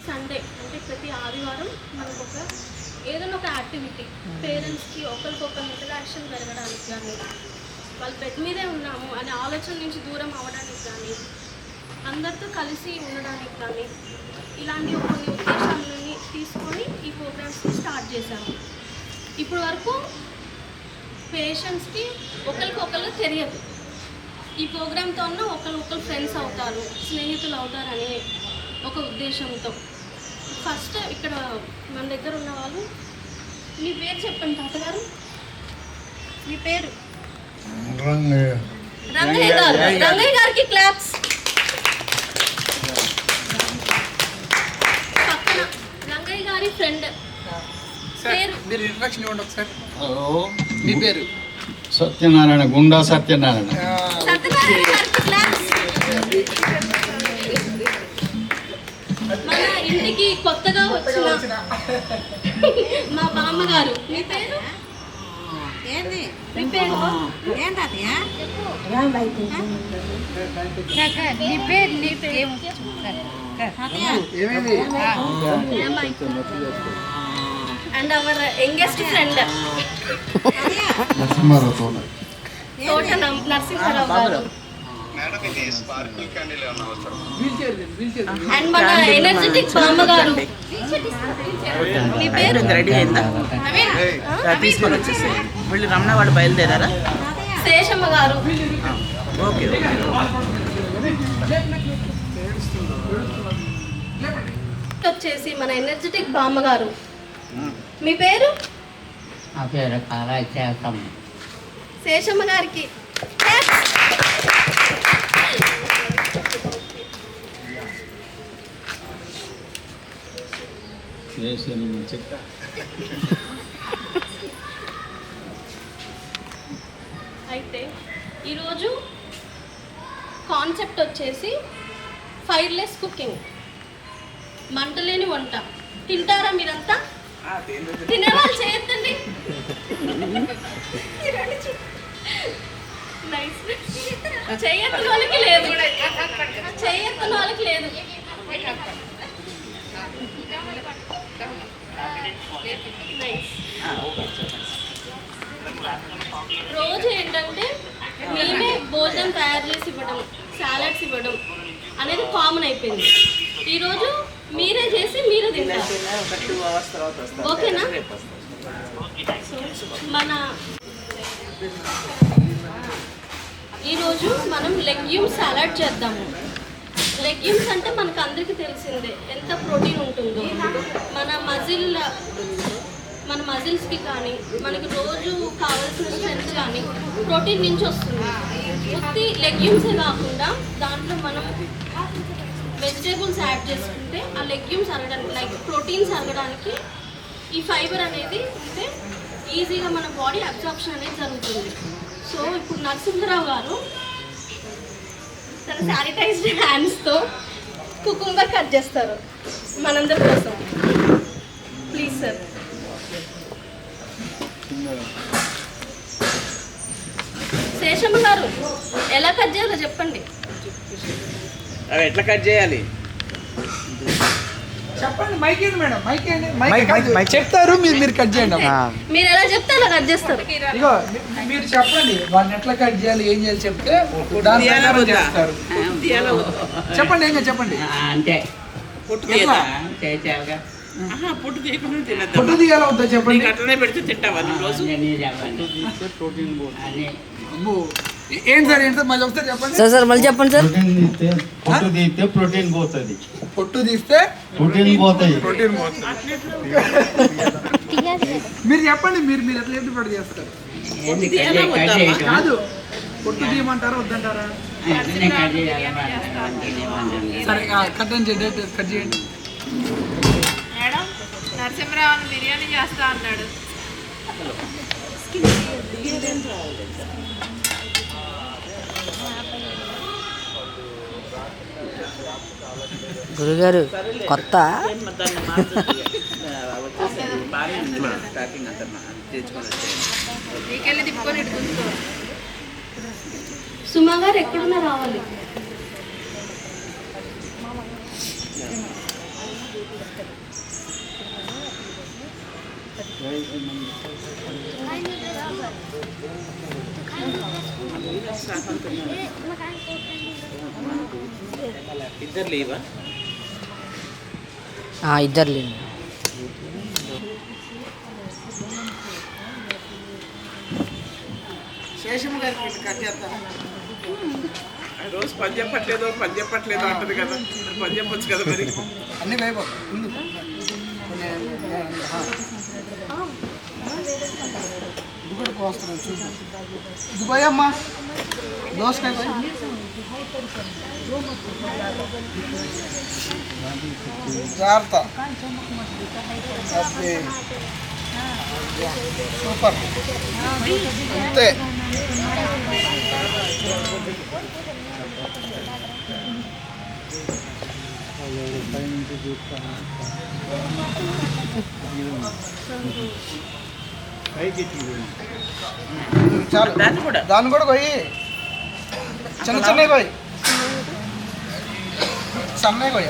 Sunday అంటే ప్రతి ఆదివారం మనకు ఏదైనా ఒక యాక్టివిటీ పేరెంట్స్కి ఒకరికొకరు ఇంటరాక్షన్ పెరగడానికి కానీ వాళ్ళ బెడ్ మీదే ఉన్నాము అనే ఆలోచన నుంచి దూరం అవ్వడానికి కానీ అందరితో కలిసి ఉండడానికి కానీ ఇలాంటి కొన్ని ఉద్దేశాలని తీసుకొని ఈ ప్రోగ్రామ్స్ని స్టార్ట్ చేశాము. ఇప్పటి వరకు పేషెంట్స్కి ఒకరికొకరు తెలియదు. ఈ ప్రోగ్రామ్తో ఉన్న ఒకరు ఫ్రెండ్స్ అవుతారు, స్నేహితులు అవుతారనే ఒక ఉద్దేశంతో ఫస్ట్ ఇక్కడ మన దగ్గర ఉన్న వాళ్ళు మీ పేరు చెప్పండి తాతగారు. మీ పేరు? రంగయ్య గారు. రంగయ్య గారికి క్లాప్స్. పక్కన రంగయ్య గారి ఫ్రెండ్ పేరు మీరు ఇంట్రడక్షన్ ఇవ్వండి ఒకసారి. మీ పేరు? సత్యనారాయణ, గుండా సత్యనారాయణ. సత్యనారాయణ గారికి క్లాప్స్. మన ఇంటికి కొత్తగా వచ్చిన మా బామ్మగారు. మీ పేరు? మీ పేరు? అండ్ అవర్ యంగెస్ట్ ఫ్రెండ్ తోట నరసింహారావు గారు. అండ్ మన ఎనర్జెటిక్ బామ్మగారు. మీ పేరు? తీసుకొని వచ్చేసి మళ్ళీ రమణ వాడు బయలుదేరారా? శేషమ్మ గారు. ఓకే. వచ్చేసి మన ఎనర్జెటిక్ బామ్మగారు. మీ పేరు? నా పేరు కారాచేతం. శేషమ్మ గారికి అయితే ఈరోజు కాన్సెప్ట్ వచ్చేసి ఫైర్లెస్ కుకింగ్, మంటలేని వంట. తింటారా మీరంతా? తినేవాళ్ళు చేయొద్దండి. చేయొద్దని వాళ్ళకి లేదు, చేయొద్దని వాళ్ళకి లేదు. రోజు ఏంటంటే మేమే భోజనం తయారు చేసి ఇవ్వడం, సాలడ్స్ ఇవ్వడం అనేది కామన్ అయిపోయింది. ఈరోజు మీరే చేసి మీరే తింటారు. ఓకేనా? మన ఈరోజు మనం లెగ్యూమ్ సాలడ్ చేద్దాము. లెగ్యూమ్స్ అంటే మనకు అందరికీ తెలిసిందే ఎంత ప్రోటీన్ ఉంటుందో. మన మజిల్స్కి కానీ మనకి రోజు కావాల్సిన స్ట్రెంత్ కానీ ప్రోటీన్ నుంచి వస్తుంది. ఉత్తి లెగ్యూమ్సే కాకుండా దాంట్లో మనం వెజిటేబుల్స్ యాడ్ చేసుకుంటే ఆ లెగ్యూమ్స్ అరగడానికి, లైక్ ప్రోటీన్స్ అరగడానికి ఈ ఫైబర్ అనేది ఉంటే ఈజీగా మన బాడీ అబ్జార్ప్షన్ అనేది జరుగుతుంది. సో ఇప్పుడు నరసింహరావు గారు తన శానిటైజ్డ్ హ్యాండ్స్తో కుకుంబర్ కట్ చేస్తారు మనందరి కోసం. Please sir. శేషమ్మ గారు ఎలా కట్ చేయాలో చెప్పండి. అవి ఎట్లా కట్ చేయాలి చెప్పండి. మైక్ ఏంటి మేడం? మైక్ చెప్తారు, మీరు కట్ చేయండి. మీరు ఎలా చెప్తే అలా కట్ చేస్తారు. ఇగో మీరు చెప్పండి, వాళ్ళని ఎట్లా కట్ చేయాలి, ఏం చేయాలి చెప్తే చేస్తారు. చెప్పండి, ఏం చెప్పండి. అంటే పొట్టు తీయాలా వద్దా చెప్పండి. అట్లనే పెడితే తింటావా రోజు? ఏం సార్ మళ్ళీ ఒకసారి చెప్పండి సార్ మళ్ళీ చెప్పండి సార్. పొట్టు తీస్తే ప్రోటీన్ పోతుంది. పొట్టు తీస్తే ప్రోటీన్ పోతాయి. మీరు చెప్పండి, మీరు ఎట్లా ఎప్పుడు చేస్తారు? కాదు, పొట్టు తీయమంటారా వద్దంటారా? సరే కట్ చేయండి, కట్ చేయండి. మేడం నరసింహరావు బిర్యానీ చేస్తా అన్నాడు. గురుగారు కొత్త బాగానే ఉంది ప్యాకింగ్ అంతా తెచ్చుకొని వచ్చేయండి. నీకెళ్ళి తిప్పుకొని ఇటు కూర్చో. సుమా గారు ఎక్కడున్నా రావాలి. ఇద్దరు లీవా? ఇద్దరు లేవు. శేషమ్మ గారికి ఇటు కట్ చేస్తాను. రోజు పని చెప్పట్లేదు అంటది కదా, పని చెప్పొచ్చు కదా మరి. అన్నీ వేయబో ముందు ఇది కూడా కోస్తున్నాను చూద్దాం. ఇది పోయమ్మా, దోసకాయ పోయి. జాగ్రత్త. అది సూపర్ అంతే. చాలు, దాన్ని కూడా పోయి చిన్న చిన్నవి పోయి సన్నవి పోయి.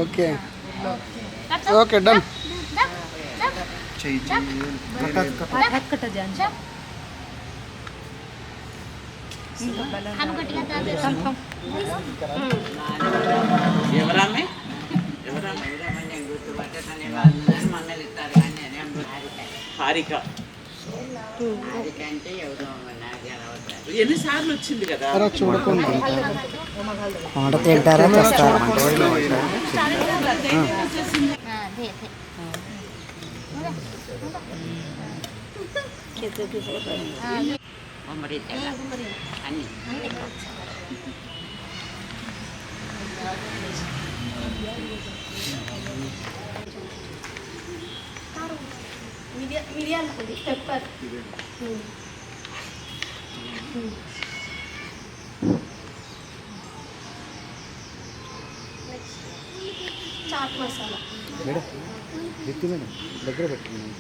Okay okay done. ఎవరామె? హారిక. ఎన్నిసార్లు వచ్చింది కదా. చూడకుండా తింటారా మిరియాల పొడి, పెప్పర్, చాట్ మసాలా, దగ్గర పెట్టుకున్నాను.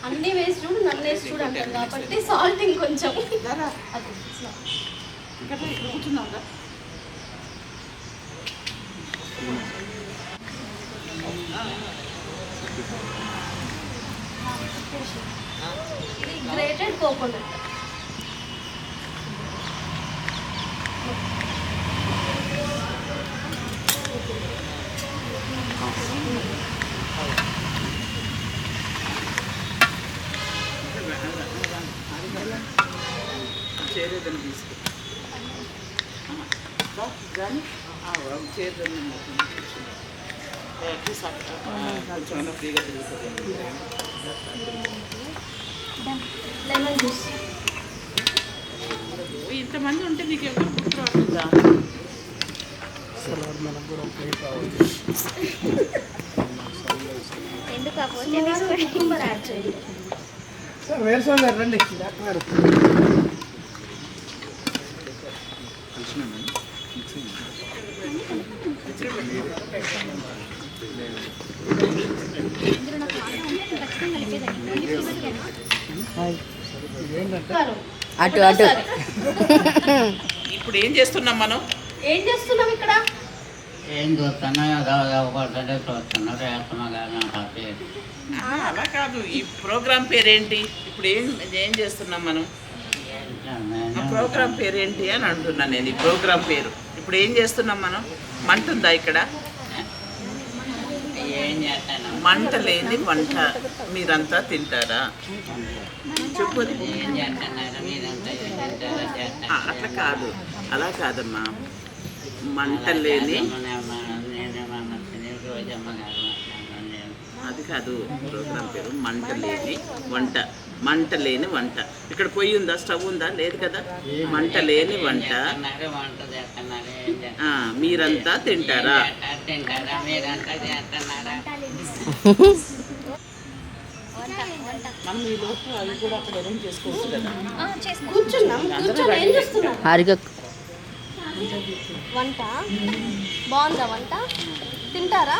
అన్నీ వేసి చూడు, నన్ను వేసి చూడు అంటారు కాబట్టి సాల్ట్ ఇంకొంచెం. గ్రేటెడ్ కోకోనట్, చేరేదని తీసుకో. చేరేదని కొంచెం ఫ్రీగా తిరుగుతుంది. Lemon juice. ఇంతమంది ఉంటే నీకు ఎవరు గుర్తురావట్లేదా? కుకుంబర్ యాడ్ చేయండి. వేరుశనగ గారు రండి, డాక్టర్ గారు. అటు అటు. ఇప్పుడు ఏం చేస్తున్నాం మనం? ఏం చేస్తున్నాం ఇక్కడ? ఏం చూస్తున్నా ఒకటే చూస్తున్నా వేస్తున్నా కానీ అలా కాదు, ఈ ప్రోగ్రామ్ పేరేంటి? ఇప్పుడు ఏం చేస్తున్నాం మనం? ఆ ప్రోగ్రామ్ పేరేంటి అని అంటున్నాను నేను. ఈ ప్రోగ్రామ్ పేరు ఇప్పుడు ఏం చేస్తున్నాం మనం? మంట ఉందా ఇక్కడ? ఏం చేస్తాను మంట లేని వంట మీరంతా తింటారా? చెప్పు. ఏం చేస్తున్నారు మీరంతా ఏం చేస్తారా చేస్తాను అట్లా కాదు, అలా కాదమ్మా. మంట లేని అది కాదు ప్రోగ్రామ్ పేరు. మంట లేని వంట. మంట లేని వంట. ఇక్కడ పొయ్యి ఉందా, స్టవ్ ఉందా? లేదు కదా. మంట లేని వంట. వంట చేస్తున్నారు ఏం చేస్తున్నారు మీరంతా తింటారా? తింటారా మీరంతా చేస్తున్నారా? మనం ఈ లోపు అవి కూడా అక్కడ అరేంజ్ చేసుకోవచ్చు కదా. కూర్చున్నాం ఏం చేస్తున్నాం? హారిక వంట బాగుందా? వంట తింటారా?